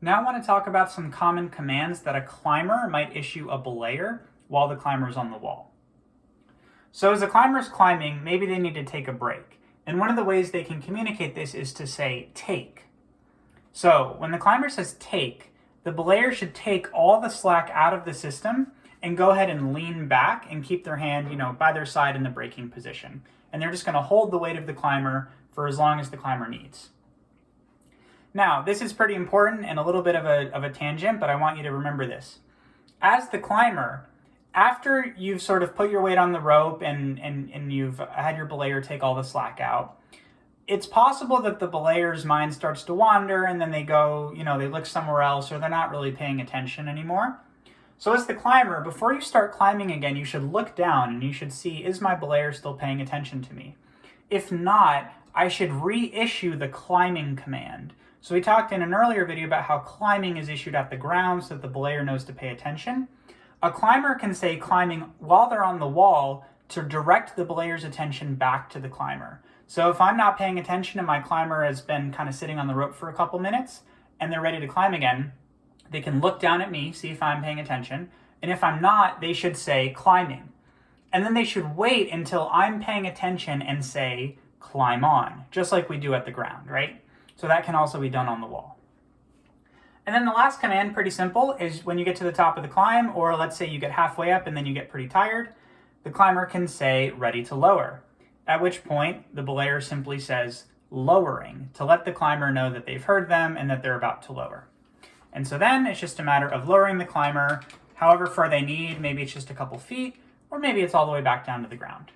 Now I want to talk about some common commands that a climber might issue a belayer while the climber is on the wall. So as the climber is climbing, maybe they need to take a break. And one of the ways they can communicate this is to say take. So when the climber says take, the belayer should take all the slack out of the system and go ahead and lean back and keep their hand, by their side in the braking position. And they're just going to hold the weight of the climber for as long as the climber needs. Now, this is pretty important and a little bit of a tangent, but I want you to remember this. As the climber, after you've sort of put your weight on the rope and you've had your belayer take all the slack out, it's possible that the belayer's mind starts to wander and then they go, they look somewhere else or they're not really paying attention anymore. So as the climber, before you start climbing again, you should look down and you should see, is my belayer still paying attention to me? If not, I should reissue the climbing command. So we talked in an earlier video about how climbing is issued at the ground so that the belayer knows to pay attention. A climber can say climbing while they're on the wall to direct the belayer's attention back to the climber. So if I'm not paying attention and my climber has been kind of sitting on the rope for a couple minutes and they're ready to climb again, they can look down at me, see if I'm paying attention. And if I'm not, they should say climbing. And then they should wait until I'm paying attention and say climb on, just like we do at the ground, right? So that can also be done on the wall. And then the last command, pretty simple, is when you get to the top of the climb, or let's say you get halfway up and then you get pretty tired, the climber can say ready to lower, at which point the belayer simply says lowering to let the climber know that they've heard them and that they're about to lower. And so then it's just a matter of lowering the climber however far they need. Maybe it's just a couple feet, or maybe it's all the way back down to the ground.